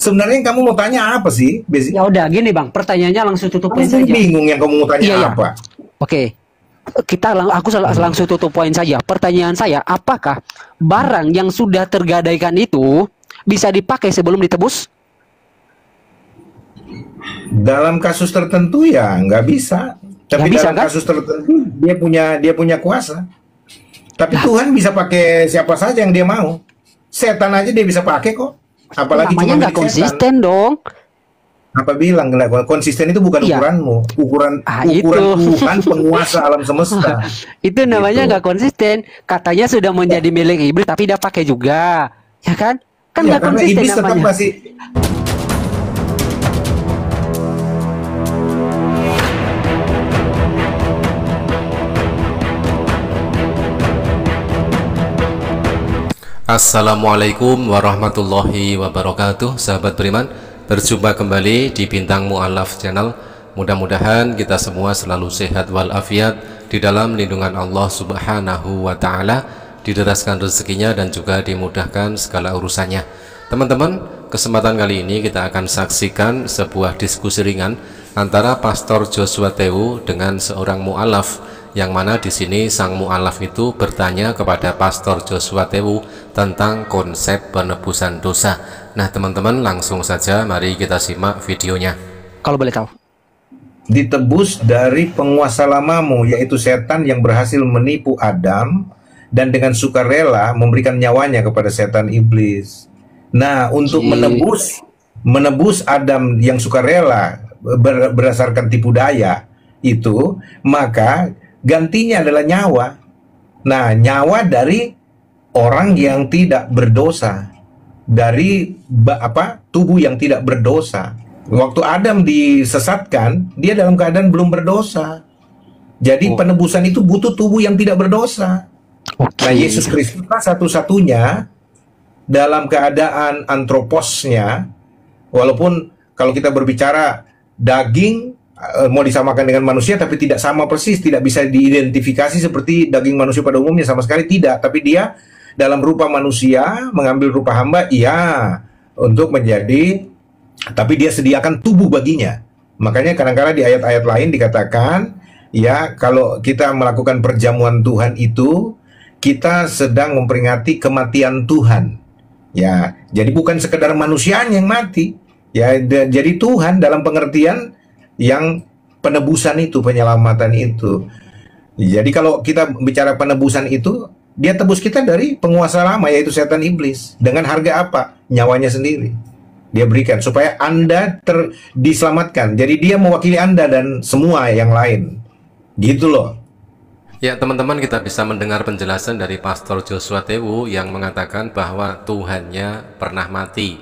Sebenarnya yang kamu mau tanya apa sih, Besi? Ya udah gini Bang, pertanyaannya langsung tutup poin Saya saja. bingung yang kamu mau tanya Iya, iya. apa. Oke. Aku langsung tutup poin saja. Pertanyaan saya, apakah barang yang sudah tergadaikan itu bisa dipakai sebelum ditebus? Dalam kasus tertentu ya nggak bisa. Tapi Nggak bisa, dalam kan? kasus tertentu dia punya kuasa. Tapi Lah, Tuhan bisa pakai siapa saja yang dia mau. Setan aja dia bisa pakai kok. Apalagi namanya cuma nggak milik setan. konsisten dong. Apa bilang konsisten itu bukan Iya. ukuranmu, ukuran Itu. Tuhan penguasa alam semesta. Itu namanya Gitu. nggak konsisten. Katanya sudah menjadi milik iblis, tapi tidak pakai juga, ya kan? Kan Ya, nggak karena konsisten iblis tetap namanya. masih. Assalamualaikum warahmatullahi wabarakatuh. Sahabat beriman, berjumpa kembali di Bintang Mu'alaf Channel. Mudah-mudahan kita semua selalu sehat walafiat di dalam lindungan Allah Subhanahu wa Ta'ala, dideraskan rezekinya dan juga dimudahkan segala urusannya. Teman-teman, kesempatan kali ini kita akan saksikan sebuah diskusi ringan antara Pastor Joshua Tewu dengan seorang mu'alaf, yang mana di sini sang mu'alaf itu bertanya kepada Pastor Joshua Tewu tentang konsep penebusan dosa. Nah teman-teman, langsung saja mari kita simak videonya. Kalau boleh tahu. Ditebus dari penguasa lamamu, yaitu setan yang berhasil menipu Adam dan dengan sukarela memberikan nyawanya kepada setan iblis. Nah, untuk menebus Adam yang sukarela berdasarkan tipu daya itu, maka gantinya adalah nyawa. Nah, nyawa dari orang yang tidak berdosa, dari tubuh yang tidak berdosa. Waktu Adam disesatkan, dia dalam keadaan belum berdosa. Jadi penebusan itu butuh tubuh yang tidak berdosa. Nah, Yesus Kristus satu-satunya dalam keadaan antroposnya, walaupun kalau kita berbicara daging mau disamakan dengan manusia, tapi tidak sama persis, tidak bisa diidentifikasi seperti daging manusia pada umumnya, sama sekali tidak. Tapi dia dalam rupa manusia mengambil rupa hamba, iya, untuk menjadi, tapi dia sediakan tubuh baginya. Makanya kadang-kadang di ayat-ayat lain dikatakan, ya, kalau kita melakukan perjamuan Tuhan itu, kita sedang memperingati kematian Tuhan. Ya, jadi bukan sekedar manusianya yang mati. Ya, jadi Tuhan dalam pengertian yang penebusan itu, penyelamatan itu. Jadi kalau kita bicara penebusan itu, dia tebus kita dari penguasa lama, yaitu setan iblis. Dengan harga apa? Nyawanya sendiri. Dia berikan supaya Anda diselamatkan. Jadi dia mewakili Anda dan semua yang lain. Gitu loh. Ya teman-teman, kita bisa mendengar penjelasan dari Pastor Joshua Tewu yang mengatakan bahwa Tuhannya pernah mati.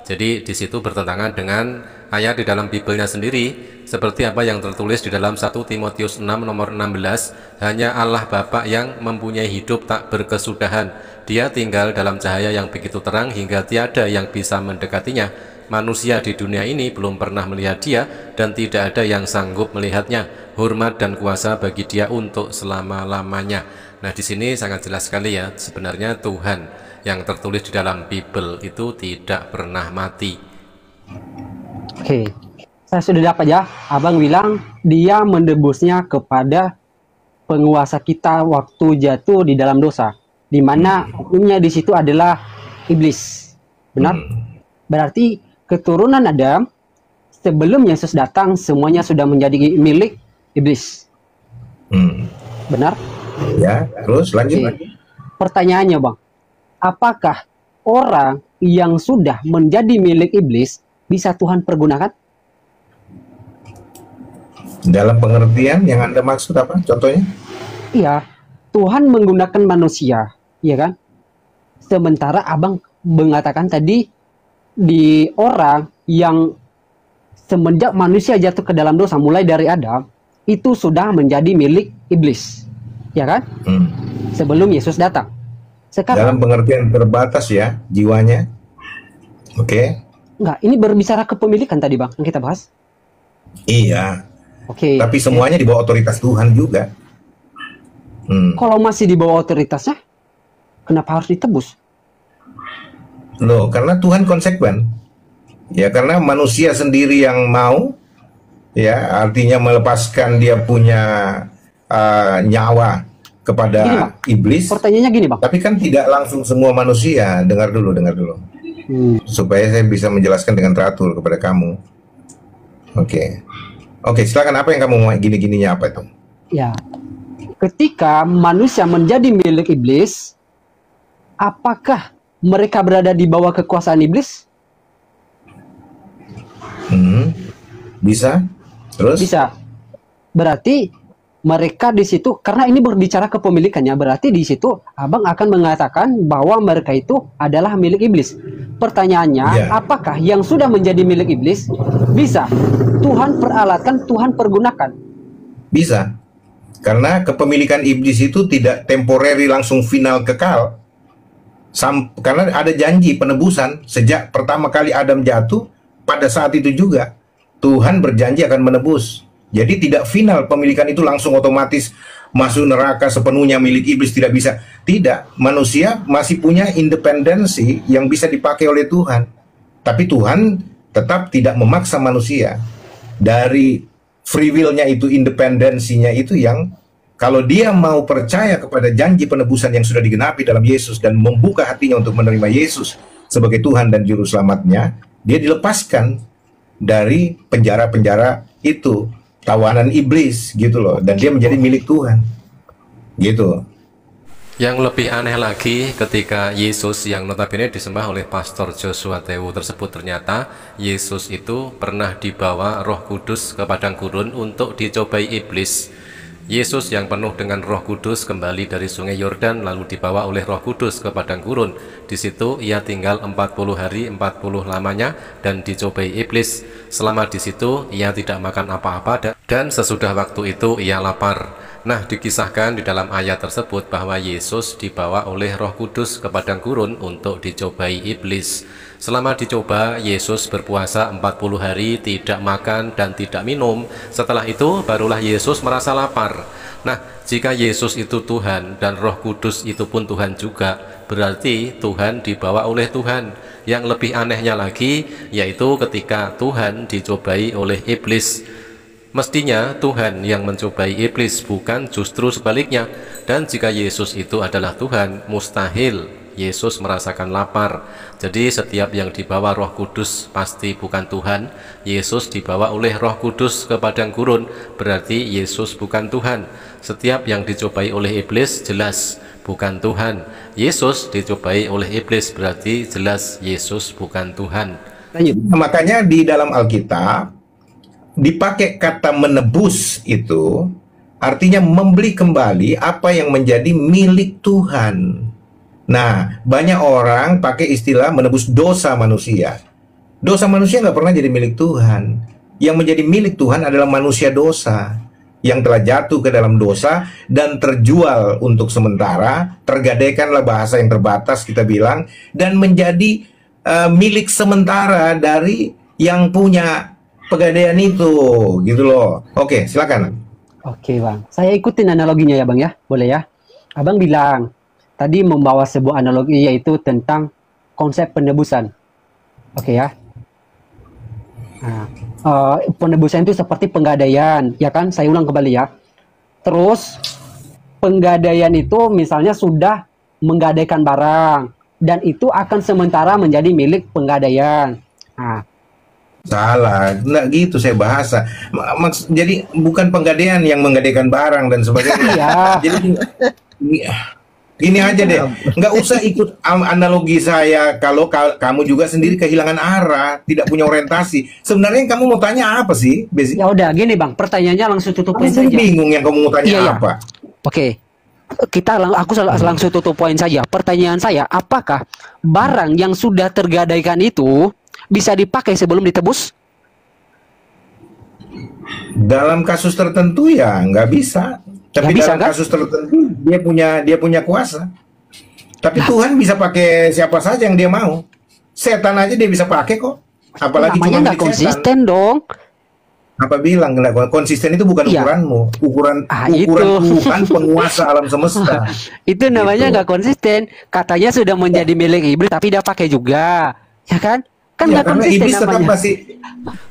Jadi di situ bertentangan dengan ayat di dalam Bibelnya sendiri, seperti apa yang tertulis di dalam 1 Timotius 6 nomor 16, hanya Allah Bapa yang mempunyai hidup tak berkesudahan. Dia tinggal dalam cahaya yang begitu terang hingga tiada yang bisa mendekatinya. Manusia di dunia ini belum pernah melihat dia dan tidak ada yang sanggup melihatnya. Hormat dan kuasa bagi dia untuk selama-lamanya. Nah di sini sangat jelas sekali ya, sebenarnya Tuhan yang tertulis di dalam Bible itu tidak pernah mati. Oke, saya sudah dapat ya. Abang bilang dia menebusnya kepada penguasa kita waktu jatuh di dalam dosa, di mana oknumnya di situ adalah iblis. Benar? Berarti keturunan Adam sebelum Yesus datang semuanya sudah menjadi milik iblis. Benar? Ya, terus lanjut lagi. Pertanyaannya, Bang, apakah orang yang sudah menjadi milik iblis bisa Tuhan pergunakan? Dalam pengertian yang Anda maksud apa? Contohnya? Iya, Tuhan menggunakan manusia, iya kan? Sementara Abang mengatakan tadi di orang yang semenjak manusia jatuh ke dalam dosa mulai dari Adam itu sudah menjadi milik iblis, ya kan? Sebelum Yesus datang. Sekarang dalam pengertian terbatas ya jiwanya. Oke. Enggak, ini berbicara kepemilikan tadi Bang yang kita bahas. Iya. Oke. Tapi semuanya di bawah otoritas Tuhan juga. Kalau masih di bawah otoritasnya, kenapa harus ditebus? Loh, karena Tuhan konsekuen. Ya, karena manusia sendiri yang mau, ya, artinya melepaskan dia punya nyawa Gini, kepada Bang. iblis. Pertanyaannya gini, Bang. Tapi kan tidak langsung semua manusia. Dengar dulu, supaya saya bisa menjelaskan dengan teratur kepada kamu. Oke, silakan. Apa yang kamu mau? Gini-gininya apa itu? Ya, ketika manusia menjadi milik iblis, apakah mereka berada di bawah kekuasaan iblis? Bisa? Terus? Bisa. Berarti mereka di situ, karena ini berbicara kepemilikannya, berarti di situ Abang akan mengatakan bahwa mereka itu adalah milik iblis. Pertanyaannya, Ya. apakah yang sudah menjadi milik iblis bisa Tuhan peralatkan, Tuhan pergunakan? Bisa. Karena kepemilikan iblis itu tidak temporary langsung final kekal. Karena ada janji penebusan sejak pertama kali Adam jatuh, pada saat itu juga Tuhan berjanji akan menebus. Jadi tidak final, pemilikan itu langsung otomatis masuk neraka sepenuhnya milik iblis, tidak bisa. Tidak, manusia masih punya independensi yang bisa dipakai oleh Tuhan. Tapi Tuhan tetap tidak memaksa manusia. Dari free will-nya itu, independensinya itu yang kalau dia mau percaya kepada janji penebusan yang sudah digenapi dalam Yesus dan membuka hatinya untuk menerima Yesus sebagai Tuhan dan Juru Selamatnya, dia dilepaskan dari penjara-penjara itu, tawanan iblis gitu loh, dan dia menjadi milik Tuhan gitu. Yang lebih aneh lagi ketika Yesus yang notabene disembah oleh Pastor Joshua Tewu tersebut, ternyata Yesus itu pernah dibawa Roh Kudus ke padang gurun untuk dicobai iblis. Yesus yang penuh dengan Roh Kudus kembali dari sungai Yordan lalu dibawa oleh Roh Kudus ke padang gurun. Di situ ia tinggal 40 hari 40 lamanya dan dicobai iblis. Selama di situ ia tidak makan apa-apa dan sesudah waktu itu ia lapar. Nah, dikisahkan di dalam ayat tersebut bahwa Yesus dibawa oleh Roh Kudus ke padang gurun untuk dicobai iblis. Selama dicoba, Yesus berpuasa 40 hari, tidak makan dan tidak minum. Setelah itu, barulah Yesus merasa lapar. Nah, jika Yesus itu Tuhan dan Roh Kudus itu pun Tuhan juga, berarti Tuhan dibawa oleh Tuhan. Yang lebih anehnya lagi, yaitu ketika Tuhan dicobai oleh iblis. Mestinya Tuhan yang mencobai iblis, bukan justru sebaliknya. Dan jika Yesus itu adalah Tuhan, mustahil Yesus merasakan lapar. Jadi setiap yang dibawa Roh Kudus pasti bukan Tuhan. Yesus dibawa oleh Roh Kudus ke padang gurun, berarti Yesus bukan Tuhan. Setiap yang dicobai oleh iblis jelas bukan Tuhan. Yesus dicobai oleh iblis, berarti jelas Yesus bukan Tuhan. Makanya di dalam Alkitab dipakai kata menebus itu artinya membeli kembali apa yang menjadi milik Tuhan. Nah, banyak orang pakai istilah menebus dosa manusia. Dosa manusia nggak pernah jadi milik Tuhan. Yang menjadi milik Tuhan adalah manusia dosa yang telah jatuh ke dalam dosa dan terjual untuk sementara, tergadaikanlah bahasa yang terbatas kita bilang, dan menjadi milik sementara dari yang punya pegadaian itu, gitu loh. Oke, silakan. Oke, Bang. Saya ikutin analoginya ya, Bang ya. Boleh ya? Abang bilang tadi membawa sebuah analogi yaitu tentang konsep penebusan. Oke ya. Nah, penebusan itu seperti penggadaian, ya kan? Saya ulang kembali ya. Terus penggadaian itu misalnya sudah menggadaikan barang dan itu akan sementara menjadi milik penggadaian. Nah, salah, nggak gitu saya bahasa. Jadi bukan penggadaian yang menggadaikan barang dan sebagainya. Iya. Jadi gini aja deh, nggak usah ikut analogi saya. Kalau kamu juga sendiri kehilangan arah, tidak punya orientasi. Sebenarnya yang kamu mau tanya apa sih, Besi? Ya udah, gini Bang, pertanyaannya langsung tutup poin Kamu saja. bingung yang kamu mau tanya Iya, iya. apa? Oke. Aku langsung tutup poin saja. Pertanyaan saya, apakah barang yang sudah tergadaikan itu bisa dipakai sebelum ditebus? Dalam kasus tertentu ya nggak bisa. Tapi bisa, dalam kan? kasus tertentu dia punya kuasa. Tapi Tuhan bisa pakai siapa saja yang dia mau. Setan aja dia bisa pakai kok. Apalagi namanya cuma nggak milik konsisten setan. dong. Apa bilang nggak konsisten itu bukan Iya. ukuranmu, ukuran Itu. Tuhan penguasa alam semesta. Itu namanya Gitu. nggak konsisten. Katanya sudah menjadi milik iblis tapi dia pakai juga, ya kan? Kan Ya, nggak karena konsisten iblis tetap namanya. masih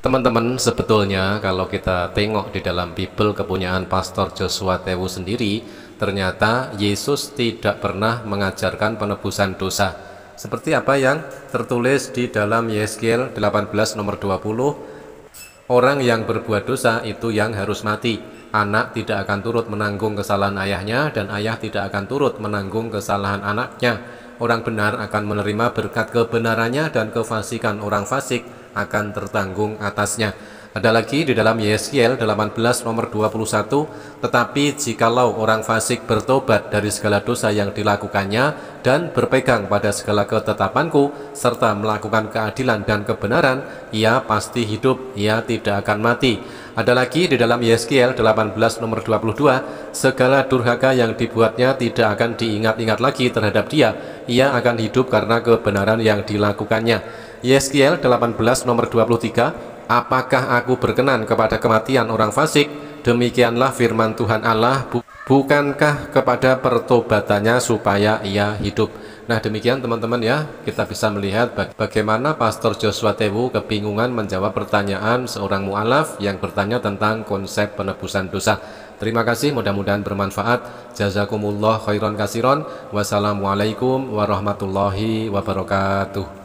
Teman-teman, sebetulnya kalau kita tengok di dalam Bible kepunyaan Pastor Joshua Tewu sendiri, ternyata Yesus tidak pernah mengajarkan penebusan dosa. Seperti apa yang tertulis di dalam Yeskiel 18 nomor 20, orang yang berbuat dosa itu yang harus mati. Anak tidak akan turut menanggung kesalahan ayahnya, dan ayah tidak akan turut menanggung kesalahan anaknya. Orang benar akan menerima berkat kebenarannya, dan kefasikan orang fasik akan tertanggung atasnya. Ada lagi di dalam Yeskiel 18 nomor 21, tetapi jikalau orang fasik bertobat dari segala dosa yang dilakukannya dan berpegang pada segala ketetapanku serta melakukan keadilan dan kebenaran, ia pasti hidup, ia tidak akan mati. Ada lagi di dalam Yeskiel 18 nomor 22, segala durhaka yang dibuatnya tidak akan diingat-ingat lagi terhadap dia, ia akan hidup karena kebenaran yang dilakukannya. Yeskiel 18 nomor 23, apakah aku berkenan kepada kematian orang fasik? Demikianlah firman Tuhan Allah, bukankah kepada pertobatannya supaya ia hidup. Nah, demikian teman-teman ya, kita bisa melihat bagaimana Pastor Joshua Tewu kebingungan menjawab pertanyaan seorang mu'alaf yang bertanya tentang konsep penebusan dosa. Terima kasih, mudah-mudahan bermanfaat. Jazakumullah khairan kasiron. Wassalamualaikum warahmatullahi wabarakatuh.